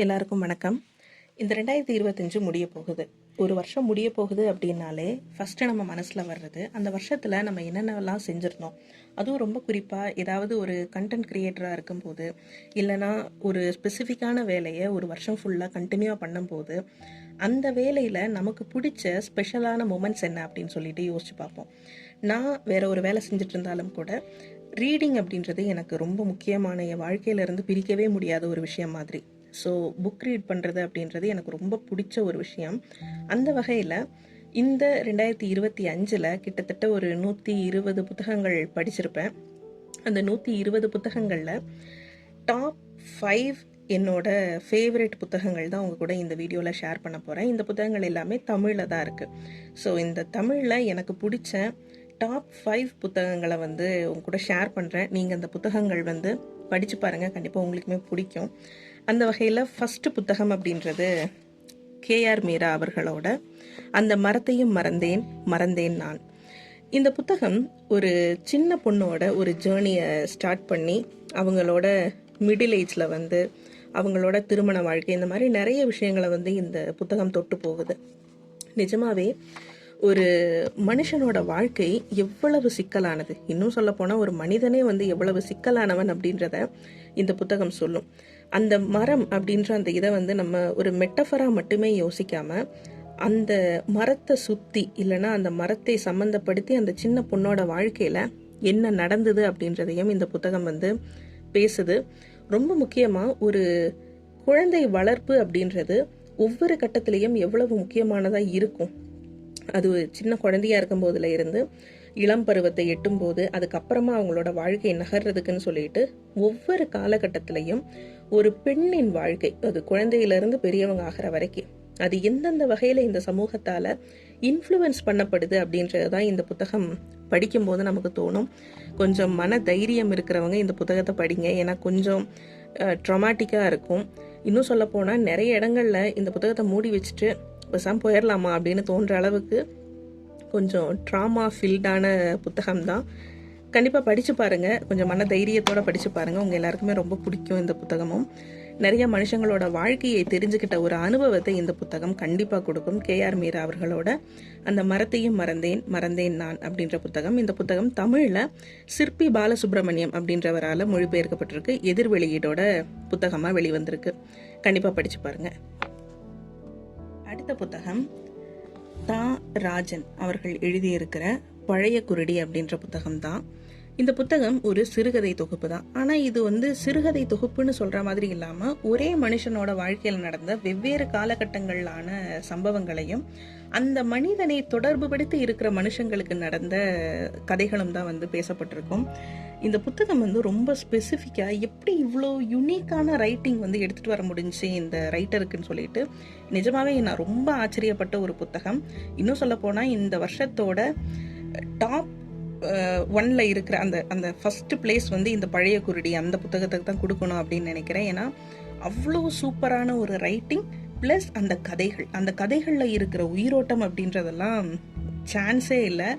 எல்லாருக்கும் வணக்கம். இந்த 2025 முடிய போகுது. ஒரு வருஷம் முடிய போகுது அப்படின்னாலே ஃபஸ்ட்டு நம்ம மனசில் வர்றது அந்த வருஷத்தில் நம்ம என்னென்னலாம் செஞ்சுருந்தோம். அதுவும் ரொம்ப குறிப்பாக ஏதாவது ஒரு கண்டென்ட் க்ரியேட்டராக இருக்கும்போது, இல்லைனா ஒரு ஸ்பெசிஃபிக்கான வேலையை ஒரு வருஷம் ஃபுல்லாக கண்டினியூவாக பண்ணும்போது, அந்த வேலையில் நமக்கு பிடிச்ச ஸ்பெஷலான மூமெண்ட்ஸ் என்ன அப்படின்னு சொல்லிட்டு யோசிச்சு பார்ப்போம். நான் வேற ஒரு வேலை செஞ்சுட்டு இருந்தாலும் கூட ரீடிங் அப்படின்றது எனக்கு ரொம்ப முக்கியமான, என் வாழ்க்கையிலேருந்து பிரிக்கவே முடியாத ஒரு விஷயம் மாதிரி. ஸோ புக் ரீட் பண்ணுறது அப்படின்றது எனக்கு ரொம்ப பிடிச்ச ஒரு விஷயம். அந்த வகையில் இந்த 2025 கிட்டத்தட்ட ஒரு 120 புத்தகங்கள் படிச்சிருப்பேன். அந்த 120 புத்தகங்களில் டாப் 5 என்னோட ஃபேவரட் புத்தகங்கள் தான் உங்கள் கூட இந்த வீடியோவில் ஷேர் பண்ண போகிறேன். இந்த புத்தகங்கள் எல்லாமே தமிழில் தான் இருக்குது. ஸோ இந்த தமிழில் எனக்கு பிடிச்ச டாப் 5 புத்தகங்களை உங்க கூட ஷேர் பண்ணுறேன். நீங்கள் அந்த புத்தகங்கள் படித்து பாருங்கள், கண்டிப்பாக உங்களுக்குமே பிடிக்கும். அந்த வகையில் ஃபஸ்ட்டு புத்தகம் அப்படின்றது கேஆர் மீரா அவர்களோட அந்த மரத்தையும் மறந்தேன் மறந்தேன் நான். இந்த புத்தகம் ஒரு சின்ன பொண்ணோட ஒரு ஜேர்னியை ஸ்டார்ட் பண்ணி அவங்களோட மிடில் ஏஜில் அவங்களோட திருமண வாழ்க்கை, இந்த மாதிரி நிறைய விஷயங்களை இந்த புத்தகம் தொட்டு போகுது. நிஜமாவே ஒரு மனுஷனோட வாழ்க்கை எவ்வளவு சிக்கலானது, இன்னும் சொல்ல போனால் ஒரு மனிதனே எவ்வளவு சிக்கலானவன் அப்படின்றத இந்த புத்தகம் சொல்லும். அந்த மரம் அப்படின்ற அந்த இதை நம்ம ஒரு மெட்டஃபராக மட்டுமே யோசிக்காம, அந்த மரத்தை சுற்றி இல்லைன்னா அந்த மரத்தை சம்மந்தப்படுத்தி அந்த சின்ன பொண்ணோட வாழ்க்கையில் என்ன நடந்தது அப்படின்றதையும் இந்த புத்தகம் பேசுது. ரொம்ப முக்கியமாக ஒரு குழந்தை வளர்ப்பு அப்படின்றது ஒவ்வொரு கட்டத்திலையும் எவ்வளவு முக்கியமானதாக இருக்கும். அது சின்ன குழந்தையா இருக்கும் போதுல இருந்து இளம் பருவத்தை எட்டும் போது, அதுக்கப்புறமா அவங்களோட வாழ்க்கை நகர்றதுக்குன்னு சொல்லிட்டு ஒவ்வொரு காலகட்டத்திலையும் ஒரு பெண்ணின் வாழ்க்கை, அது குழந்தையிலிருந்து பெரியவங்க ஆகிற வரைக்கும், அது எந்தெந்த வகையில இந்த சமூகத்தால இன்ஃப்ளூயன்ஸ் பண்ணப்படுது அப்படின்றதுதான் இந்த புத்தகம் படிக்கும்போது நமக்கு தோணும். கொஞ்சம் மன தைரியம் இருக்கிறவங்க இந்த புத்தகத்தை படிங்க. ஏன்னா கொஞ்சம் ட்ராமாட்டிக்காக இருக்கும். இன்னும் சொல்ல போனால் நிறைய இடங்கள்ல இந்த புத்தகத்தை மூடி வச்சுட்டு பசாம் போயிடலாமா அப்படின்னு தோன்ற அளவுக்கு கொஞ்சம் ட்ராமா ஃபில்டான புத்தகம் தான். கண்டிப்பாக படித்து பாருங்கள், கொஞ்சம் மன தைரியத்தோடு படித்து பாருங்கள். உங்கள் எல்லாருக்குமே ரொம்ப பிடிக்கும் இந்த புத்தகமும். நிறைய மனுஷங்களோட வாழ்க்கையை தெரிஞ்சுக்கிட்ட ஒரு அனுபவத்தை இந்த புத்தகம் கண்டிப்பாக கொடுக்கும். கேஆர் மீரா அவர்களோட அந்த மரத்தையும் மறந்தேன் மறந்தேன் நான் அப்படின்ற புத்தகம். இந்த புத்தகம் தமிழில் சிற்பி பாலசுப்ரமணியம் அப்படின்றவரால் மொழிபெயர்க்கப்பட்டிருக்கு. எதிர் வெளியீடோட புத்தகமாக வெளிவந்திருக்கு. கண்டிப்பாக படித்து பாருங்கள். அடுத்த புத்தகம் தா ராஜன் அவர்கள் எழுதியிருக்கிற பழைய குருடி அப்படின்ற புத்தகம் தான். இந்த புத்தகம் ஒரு சிறுகதை தொகுப்பு தான். ஆனால் இது சிறுகதை தொகுப்புன்னு சொல்கிற மாதிரி இல்லாமல் ஒரே மனுஷனோட வாழ்க்கையில் நடந்த வெவ்வேறு காலகட்டங்களான சம்பவங்களையும் அந்த மனிதனை தொடர்புபடுத்தி இருக்கிற மனுஷங்களுக்கு நடந்த கதைகளும் தான் பேசப்பட்டிருக்கும். இந்த புத்தகம் ரொம்ப ஸ்பெசிஃபிக்காக எப்படி இவ்வளோ யூனிக்கான ரைட்டிங் எடுத்துகிட்டு வர முடிஞ்சு இந்த ரைட்டருக்குன்னு சொல்லிட்டு நிஜமாவே நான் ரொம்ப ஆச்சரியப்பட்ட ஒரு புத்தகம். இன்னும் சொல்ல போனால் இந்த வருஷத்தோட டாப் 1ல இருக்கிற அந்த ஃபர்ஸ்ட் பிளேஸ் இந்த பழைய குருடி அந்த புத்தகத்துக்கு தான் கொடுக்கணும் அப்படின்னு நினைக்கிறேன். ஏன்னா அவ்வளோ சூப்பரான ஒரு ரைட்டிங் ப்ளஸ் அந்த கதைகளில் இருக்கிற உயிரோட்டம் அப்படின்றதெல்லாம் சான்ஸே இல்லை.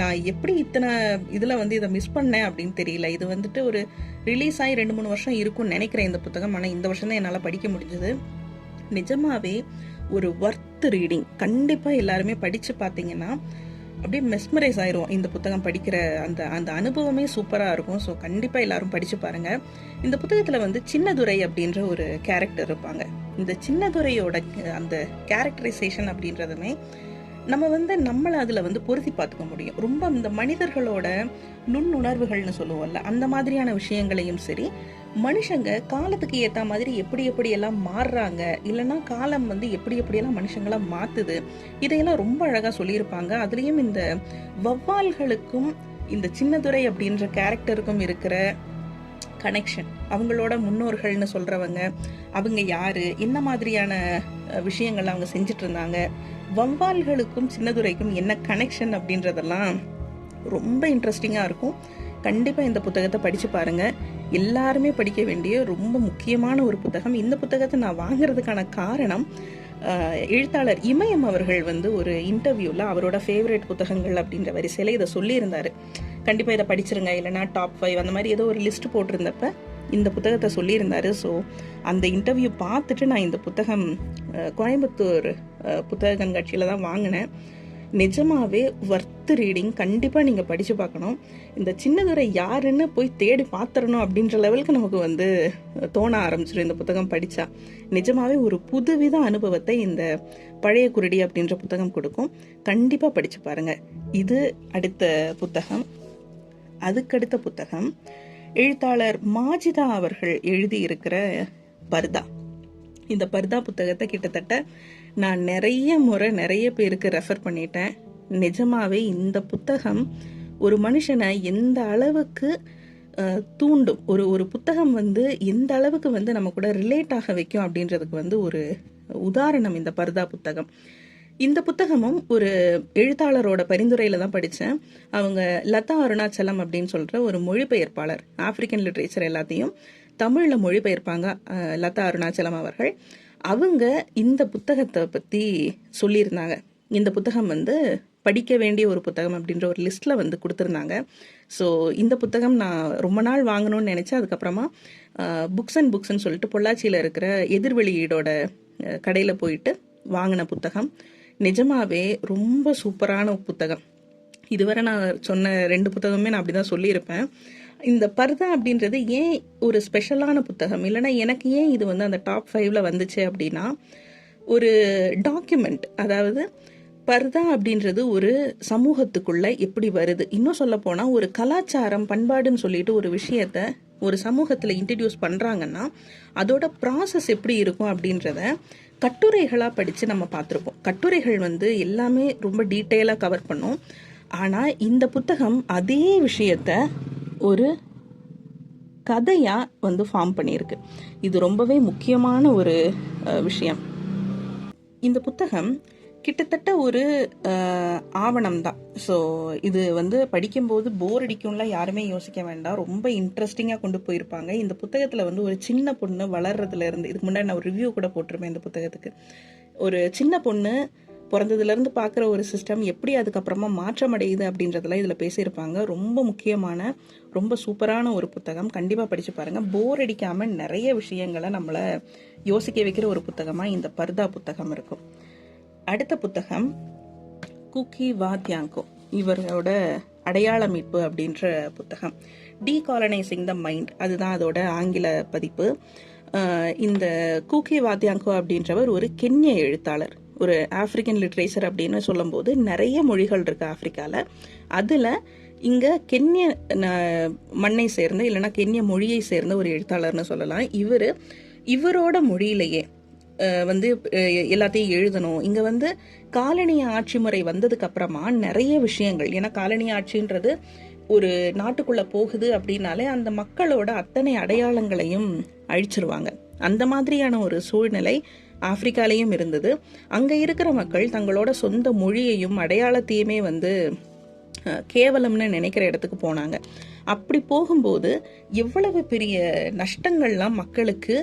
நான் எப்படி இத்தனை இதில் இதை மிஸ் பண்ணேன் அப்படின்னு தெரியல. இது ஒரு ரிலீஸ் ஆகி 2-3 வருஷம் இருக்கும்னு நினைக்கிறேன் இந்த புத்தகம். ஆனால் இந்த வருஷம் தான் என்னால் படிக்க முடிஞ்சது. நிஜமாவே ஒரு ஒர்த் ரீடிங். கண்டிப்பாக எல்லாருமே படித்து பார்த்தீங்கன்னா அப்படியே மெஸ்மரைஸ் ஆயிரும். இந்த புத்தகம் படிக்கிற அந்த அனுபவமே சூப்பராக இருக்கும். ஸோ கண்டிப்பாக எல்லாரும் படித்து பாருங்கள். இந்த புத்தகத்தில் சின்னதுரை அப்படின்ற ஒரு கேரக்டர் இருப்பாங்க. இந்த சின்னதுரையோட அந்த கேரக்டரைசேஷன் அப்படின்றதுமே நம்ம நம்மளை அதில் பொருத்தி பார்த்துக்க முடியும். ரொம்ப இந்த மனிதர்களோட நுண்ணுணர்வுகள்னு சொல்லுவோம்ல, அந்த மாதிரியான விஷயங்களையும் சரி, மனுஷங்க காலத்துக்கு ஏற்ற மாதிரி எப்படியெல்லாம் மாறுறாங்க, இல்லைன்னா காலம் எப்படியெல்லாம் மனுஷங்களை மாற்றுது, இதையெல்லாம் ரொம்ப அழகாக சொல்லியிருப்பாங்க. அதுலேயும் இந்த வவ்வால்களுக்கும் இந்த சின்னதுரை அப்படின்ற கேரக்டருக்கும் இருக்கிற கனெக்ஷன், அவங்களோட முன்னோர்கள்னு சொல்கிறவங்க அவங்க யார், என்ன மாதிரியான விஷயங்கள் அவங்க செஞ்சுட்டு இருந்தாங்க, வவ்வால்களுக்கும் சின்னதுரைக்கும் என்ன கனெக்ஷன் அப்படின்றதெல்லாம் ரொம்ப இன்ட்ரெஸ்டிங்காக இருக்கும். கண்டிப்பாக இந்த புத்தகத்தை படித்து பாருங்கள். எல்லாருமே படிக்க வேண்டிய ரொம்ப முக்கியமான ஒரு புத்தகம். இந்த புத்தகத்தை நான் வாங்குறதுக்கான காரணம், எழுத்தாளர் இமயம் அவர்கள் ஒரு இன்டர்வியூவில் அவரோட ஃபேவரட் புத்தகங்கள் அப்படின்ற வரிசையில் இதை சொல்லியிருந்தார். கண்டிப்பாக இதை படிச்சிருங்க, இல்லைனா டாப் 5 அந்த மாதிரி ஏதோ ஒரு லிஸ்ட் போட்டிருந்தப்ப இந்த புத்தகத்தை சொல்லியிருந்தாரு. ஸோ அந்த இன்டர்வியூ பார்த்துட்டு நான் இந்த புத்தகம் கோயம்புத்தூர் புத்தக கண்காட்சியில் தான் வாங்கினேன். நிஜமாவே வர்த் ரீடிங், கண்டிப்பாக நீங்கள் படித்து பார்க்கணும். இந்த சின்னதுரை யாருன்னு போய் தேடி பார்த்துடணும் அப்படின்ற லெவலுக்கு நமக்கு தோண ஆரம்பிச்சிடும் இந்த புத்தகம் படித்தா. நிஜமாவே ஒரு புதுவித அனுபவத்தை இந்த பழைய குருடி அப்படின்ற புத்தகம் கொடுக்கும். கண்டிப்பாக படித்து பாருங்கள். இது அடுத்த புத்தகம். அதுக்கடுத்த புத்தகம் எழுத்தாளர் மாஜிதா அவர்கள் எழுதியிருக்கிற பர்தா. இந்த பர்தா புத்தகத்தை கிட்டத்தட்ட நான் நிறைய பேருக்கு ரெஃபர் பண்ணிட்டேன். நிஜமாவே இந்த புத்தகம் ஒரு மனுஷனை எந்த அளவுக்கு தூண்டும், ஒரு புத்தகம் எந்த அளவுக்கு நம்ம கூட ரிலேட் ஆக வைக்கும் அப்படின்றதுக்கு ஒரு உதாரணம் இந்த பர்தா புத்தகம். இந்த புத்தகமும் ஒரு எழுத்தாளரோட பரிந்துரையில தான் படித்தேன். அவங்க லதா அருணாச்சலம் அப்படின்னு சொல்ற ஒரு மொழிபெயர்ப்பாளர், ஆப்பிரிக்கன் லிட்ரேச்சர் எல்லாத்தையும் தமிழ்ல மொழிபெயர்ப்பாங்க லதா அருணாச்சலம் அவர்கள். அவங்க இந்த புத்தகத்தை பத்தி சொல்லியிருந்தாங்க. இந்த புத்தகம் படிக்க வேண்டிய ஒரு புத்தகம் அப்படின்ற ஒரு லிஸ்ட்ல கொடுத்துருந்தாங்க. ஸோ இந்த புத்தகம் நான் ரொம்ப நாள் வாங்கணும்னு நினைச்சேன். அதுக்கப்புறமா புக்ஸ் அண்ட் புக்ஸ்ன்னு சொல்லிட்டு பொள்ளாச்சியில் இருக்கிற எதிர்வெளியீடோட கடையில் போயிட்டு வாங்கின புத்தகம். நிஜமாவே ரொம்ப சூப்பரான புத்தகம். இதுவரை நான் சொன்ன 2 புத்தகமே நான் அப்படிதான் சொல்லியிருப்பேன். இந்த பர்தா அப்படின்றது ஏன் ஒரு ஸ்பெஷலான புத்தகம், இல்லைன்னா எனக்கு ஏன் இது அந்த டாப் 5ல வந்துச்சு அப்படின்னா, ஒரு டாக்குமெண்ட். அதாவது பர்தா அப்படின்றது ஒரு சமூகத்துக்குள்ள எப்படி வருது, இன்னும் சொல்ல போனா ஒரு கலாச்சாரம் பண்பாடுன்னு சொல்லிட்டு ஒரு விஷயத்த ஒரு சமூகத்துல இன்ட்ரடியூஸ் பண்றாங்கன்னா அதோட ப்ராசஸ் எப்படி இருக்கும் அப்படின்றத கட்டுரைகளா படிச்சு நம்ம பார்த்துருப்போம். கட்டுரைகள் எல்லாமே ரொம்ப டீட்டெயிலா கவர் பண்ணும். ஆனா இந்த புத்தகம் அதே விஷயத்த ஒரு கதையா ஃபார்ம் பண்ணியிருக்கு. இது ரொம்பவே முக்கியமான ஒரு விஷயம். இந்த புத்தகம் கிட்டத்தட்ட ஒரு ஆவணம் தான். ஸோ இது படிக்கும்போது போர் அடிக்கும்லாம் யாருமே யோசிக்க வேண்டாம். ரொம்ப இன்ட்ரெஸ்டிங்காக கொண்டு போயிருப்பாங்க. இந்த புத்தகத்தில் ஒரு சின்ன பொண்ணு வளர்றதுல இருந்து, இதுக்கு முன்னாடி நான் ஒரு ரிவ்யூ கூட போட்டிருப்பேன் இந்த புத்தகத்துக்கு. ஒரு சின்ன பொண்ணு பிறந்ததுலேருந்து பார்க்குற ஒரு சிஸ்டம் எப்படி அதுக்கப்புறமா மாற்றம் அடையுது அப்படின்றதெல்லாம் இதில் பேசியிருப்பாங்க. ரொம்ப முக்கியமான, ரொம்ப சூப்பரான ஒரு புத்தகம். கண்டிப்பாக படித்து பாருங்கள். போர் அடிக்காமல் நிறைய விஷயங்களை நம்மளை யோசிக்க வைக்கிற ஒரு புத்தகமாக இந்த பர்தா புத்தகம் இருக்கும். அடுத்த புத்தகம் குக்கி வா தியாங்கோ, இவரோட அடையாள மீட்பு அப்படின்ற புத்தகம். டீகாலனைசிங் த மைண்ட், அதுதான் அதோட ஆங்கில பதிப்பு. இந்த குக்கி வா தியாங்கோ அப்படின்றவர் ஒரு கென்ய எழுத்தாளர். ஒரு ஆப்பிரிக்கன் லிட்ரேச்சர் அப்படின்னு சொல்லும்போது நிறைய மொழிகள் இருக்கு ஆப்பிரிக்கால. அதுல இங்க கென்ய மண்ணை சேர்ந்த, இல்லைன்னா கென்ய மொழியை சேர்ந்த ஒரு எழுத்தாளர்னு சொல்லலாம். இவரோட மொழியிலேயே எல்லாத்தையும் எழுதணும். இங்க காலனிய ஆட்சி முறை வந்ததுக்கு அப்புறமா நிறைய விஷயங்கள், ஏன்னா காலனிய ஆட்சின்றது ஒரு நாட்டுக்குள்ள போகுது அப்படின்னாலே அந்த மக்களோட அத்தனை அடையாளங்களையும் அழிச்சிருவாங்க. அந்த மாதிரியான ஒரு சூழ்நிலை ஆப்பிரிக்காலையும் இருந்தது. அங்க இருக்கிற மக்கள் தங்களோட சொந்த மொழியையும் அடையாளத்தையுமே கேவலம்னு நினைக்கிற இடத்துக்கு போனாங்க. அப்படி போகும்போது எவ்வளவு பெரிய நஷ்டங்கள்லாம் மக்களுக்கு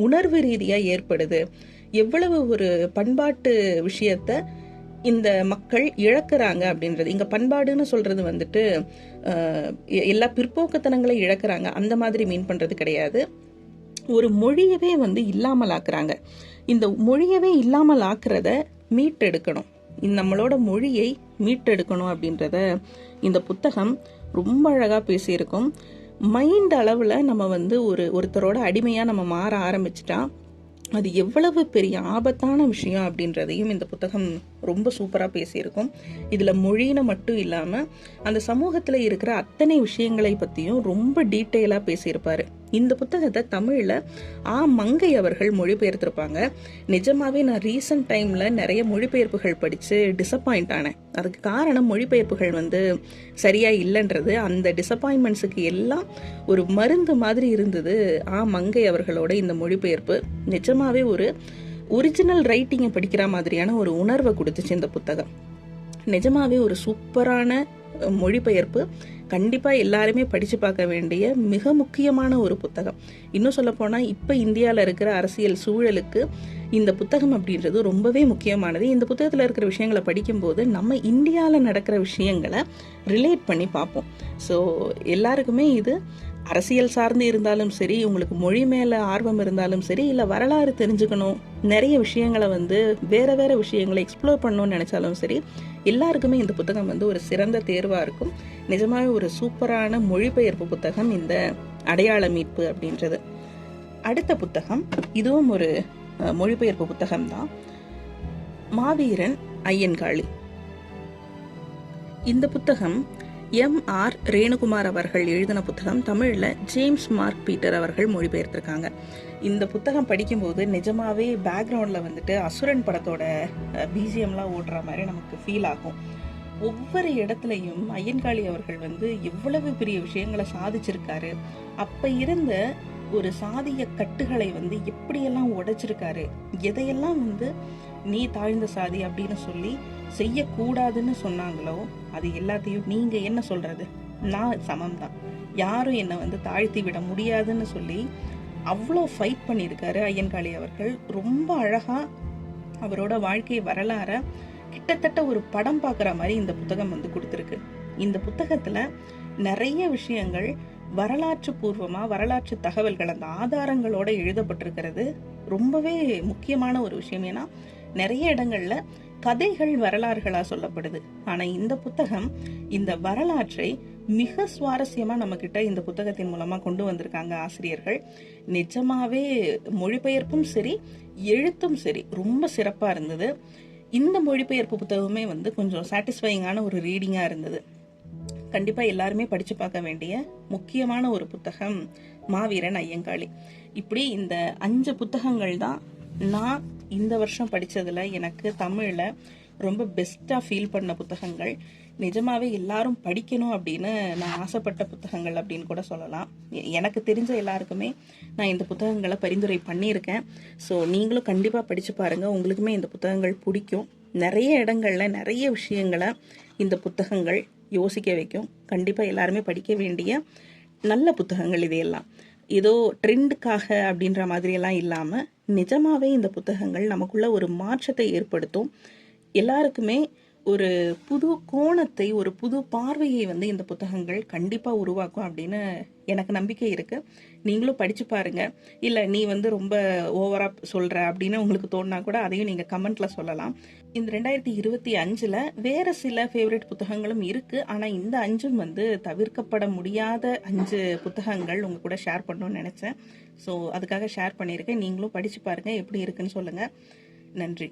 உணர்வு ரீதியா ஏற்படுது, எவ்வளவு ஒரு பண்பாட்டு விஷயத்த இந்த மக்கள் இழக்கிறாங்க அப்படின்றது. இங்க பண்பாடுன்னு சொல்றது எல்லா பிற்போக்குத்தனங்களை இழக்கிறாங்க, அந்த மாதிரி மீன் பண்றது கிடையாது. ஒரு மொழியவே இல்லாமல் ஆக்குறாங்க. இந்த மொழியவே இல்லாமல் ஆக்குறத மீட்டெடுக்கணும், நம்மளோட மொழியை மீட்டெடுக்கணும் அப்படின்றத இந்த புத்தகம் ரொம்ப அழகா பேசியிருக்கும். மைண்ட் அளவுல நம்ம ஒருத்தரோட அடிமையா நம்ம மாற ஆரம்பிச்சிட்டா அது எவ்வளவு பெரிய ஆபத்தான விஷயம் அப்படின்றதையும் இந்த புத்தகம் ரொம்ப சூப்பரா பேசியிருக்கும். இதுல மொழின்னு மட்டும் இல்லாம அந்த சமூகத்துல இருக்கிற அத்தனை விஷயங்களை பத்தியும் ரொம்ப டீட்டெயிலா பேசியிருப்பாரு. இந்த புத்தகத்தை தமிழ்ல மங்கை அவர்கள் மொழிபெயர்த்திருப்பாங்க. நிஜமாவே நான் ரீசன்ட் டைம்ல நிறைய மொழிபெயர்ப்புகள் படிச்சு டிசப்பாயிண்ட் ஆனேன். அதுக்கு காரணம் மொழிபெயர்ப்புகள் சரியா இல்லைன்றது. அந்த டிசப்பாயின்மெண்ட்ஸுக்கு எல்லாம் ஒரு மருந்து மாதிரி இருந்தது மங்கை அவர்களோட இந்த மொழிபெயர்ப்பு. நிஜமாவே ஒரு ஒரிஜினல் ரைட்டிங்கை படிக்கிற மாதிரியான ஒரு உணர்வை கொடுத்துச்சு இந்த புத்தகம். நிஜமாவே ஒரு சூப்பரான மொழிபெயர்ப்பு. கண்டிப்பாக எல்லாருமே படித்து பார்க்க வேண்டிய மிக முக்கியமான ஒரு புத்தகம். இன்னும் சொல்லப்போனால் இப்போ இந்தியாவில் இருக்கிற அரசியல் சூழலுக்கு இந்த புத்தகம் அப்படின்றது ரொம்பவே முக்கியமானது. இந்த புத்தகத்தில் இருக்கிற விஷயங்களை படிக்கும்போது நம்ம இந்தியாவில் நடக்கிற விஷயங்களை ரிலேட் பண்ணி பார்ப்போம். ஸோ எல்லாருக்குமே இது அரசியல் சார்ந்து இருந்தாலும் சரி, உங்களுக்கு மொழி மேலே ஆர்வம் இருந்தாலும் சரி, இல்லை வரலாறு தெரிஞ்சுக்கணும், நிறைய விஷயங்களை வேறு வேறு விஷயங்களை எக்ஸ்ப்ளோர் பண்ணணும்னு நினச்சாலும் சரி, எல்லாருக்குமே இந்த புத்தகம் ஒரு சிறந்த தேர்வாக இருக்கும். நிஜமாவே ஒரு சூப்பரான மொழிபெயர்ப்பு புத்தகம் இந்த அடையாள மீட்பு அப்படின்றது. அடுத்த புத்தகம் இதுவும் ஒரு மொழிபெயர்ப்பு புத்தகம்தான், மாவீரன் ஐயன்காளி. இந்த புத்தகம் M.R. ரேணுகுமார் அவர்கள் எழுதின புத்தகம். தமிழில் ஜேம்ஸ் மார்க் பீட்டர் அவர்கள் மொழிபெயர்த்திருக்காங்க. இந்த புத்தகம் படிக்கும்போது நிஜமாவே பேக்ரவுண்டில் அசுரன் படத்தோட பிஜிஎம்லாம் ஓடுற மாதிரி நமக்கு ஃபீல் ஆகும். ஒவ்வொரு இடத்துலையும் ஐயன்காளி அவர்கள் எவ்வளவு பெரிய விஷயங்களை சாதிச்சிருக்காரு, அப்போ இருந்த ஒரு சாதிய கட்டுகளை எப்படியெல்லாம் உடைச்சிருக்காரு, எதையெல்லாம் நீ தாழ்ந்த சாதி அப்படின்னு சொல்லி செய்யக்கூடாதுன்னு சொன்னாங்களோ அது எல்லாத்தையும் நீங்க என்ன சொல்றது, நான் சமம்தான், யாரும் என்னை தாழ்த்தி விட முடியாதுன்னு சொல்லி அவ்வளோ ஃபைட் பண்ணியிருக்காரு ஐயன்காளி அவர்கள். ரொம்ப அழகா அவரோட வாழ்க்கை வரலாற கிட்டத்தட்ட ஒரு படம் பார்க்குற மாதிரி இந்த புத்தகம் கொடுத்துருக்கு. இந்த புத்தகத்துல நிறைய விஷயங்கள் வரலாற்று பூர்வமா, வரலாற்று தகவல்கள் அந்த ஆதாரங்களோட எழுதப்பட்டிருக்கிறது ரொம்பவே முக்கியமான ஒரு விஷயம். ஏன்னா நிறைய இடங்கள்ல கதைகள் வரலாறுகளா சொல்லப்படுது. ஆனா இந்த புத்தகம் இந்த வரலாற்றை மிக சுவாரஸ்யமா நம்ம கிட்ட இந்த புத்தகத்தின் மூலமா கொண்டு வந்திருக்காங்க ஆசிரியர்கள். நிஜமாவே மொழிபெயர்ப்பும் சரி, எழுத்தும் சரி ரொம்ப சிறப்பா இருந்தது. இந்த மொழிபெயர்ப்பு புத்தகமே கொஞ்சம் சாட்டிஸ்ஃபைங்கான ஒரு ரீடிங்கா இருந்தது. கண்டிப்பா எல்லாருமே படிச்சு பார்க்க வேண்டிய முக்கியமான ஒரு புத்தகம் மாவீரன் ஐயங்காளி. இப்படி இந்த 5 புத்தகங்கள் தான் நான் இந்த வருஷம் படிச்சதுல எனக்கு தமிழ்ல ரொம்ப பெஸ்டா ஃபீல் பண்ண புத்தகங்கள். நிஜமாவே எல்லாரும் படிக்கணும் அப்படின்னு நான் ஆசைப்பட்ட புத்தகங்கள் அப்படின்னு கூட சொல்லலாம். எனக்கு தெரிஞ்ச எல்லாருக்குமே நான் இந்த புத்தகங்களை பரிந்துரை பண்ணியிருக்கேன். ஸோ நீங்களும் கண்டிப்பாக படித்து பாருங்கள், உங்களுக்குமே இந்த புத்தகங்கள் பிடிக்கும். நிறைய இடங்கள்ல நிறைய விஷயங்களை இந்த புத்தகங்கள் யோசிக்க வைக்கும். கண்டிப்பாக எல்லாருமே படிக்க வேண்டிய நல்ல புத்தகங்கள் இதையெல்லாம். ஏதோ ட்ரெண்டுக்காக அப்படின்ற மாதிரியெல்லாம் இல்லாமல் நிஜமாவே இந்த புத்தகங்கள் நமக்குள்ள ஒரு மாற்றத்தை ஏற்படுத்தும். எல்லாருக்குமே ஒரு புது கோணத்தை, ஒரு புது பார்வையை இந்த புத்தகங்கள் கண்டிப்பாக உருவாக்கும் அப்படின்னு எனக்கு நம்பிக்கை இருக்கு. நீங்களும் படிச்சு பாருங்க. இல்லை நீ ரொம்ப ஓவரா சொல்ற அப்படின்னு உங்களுக்கு தோணுனா கூட அதையும் நீங்க கமெண்ட்ல சொல்லலாம். இந்த 2025ல் வேற சில ஃபேவரட் புத்தகங்களும் இருக்கு. ஆனா இந்த 5ம் தவிர்க்கப்பட முடியாத 5 புத்தகங்கள் உங்க கூட ஷேர் பண்ணணும்னு நினைச்சேன். ஸோ அதுக்காக ஷேர் பண்ணியிருக்கேன். நீங்களும் படிச்சு பாருங்க, எப்படி இருக்குன்னு சொல்லுங்க. நன்றி.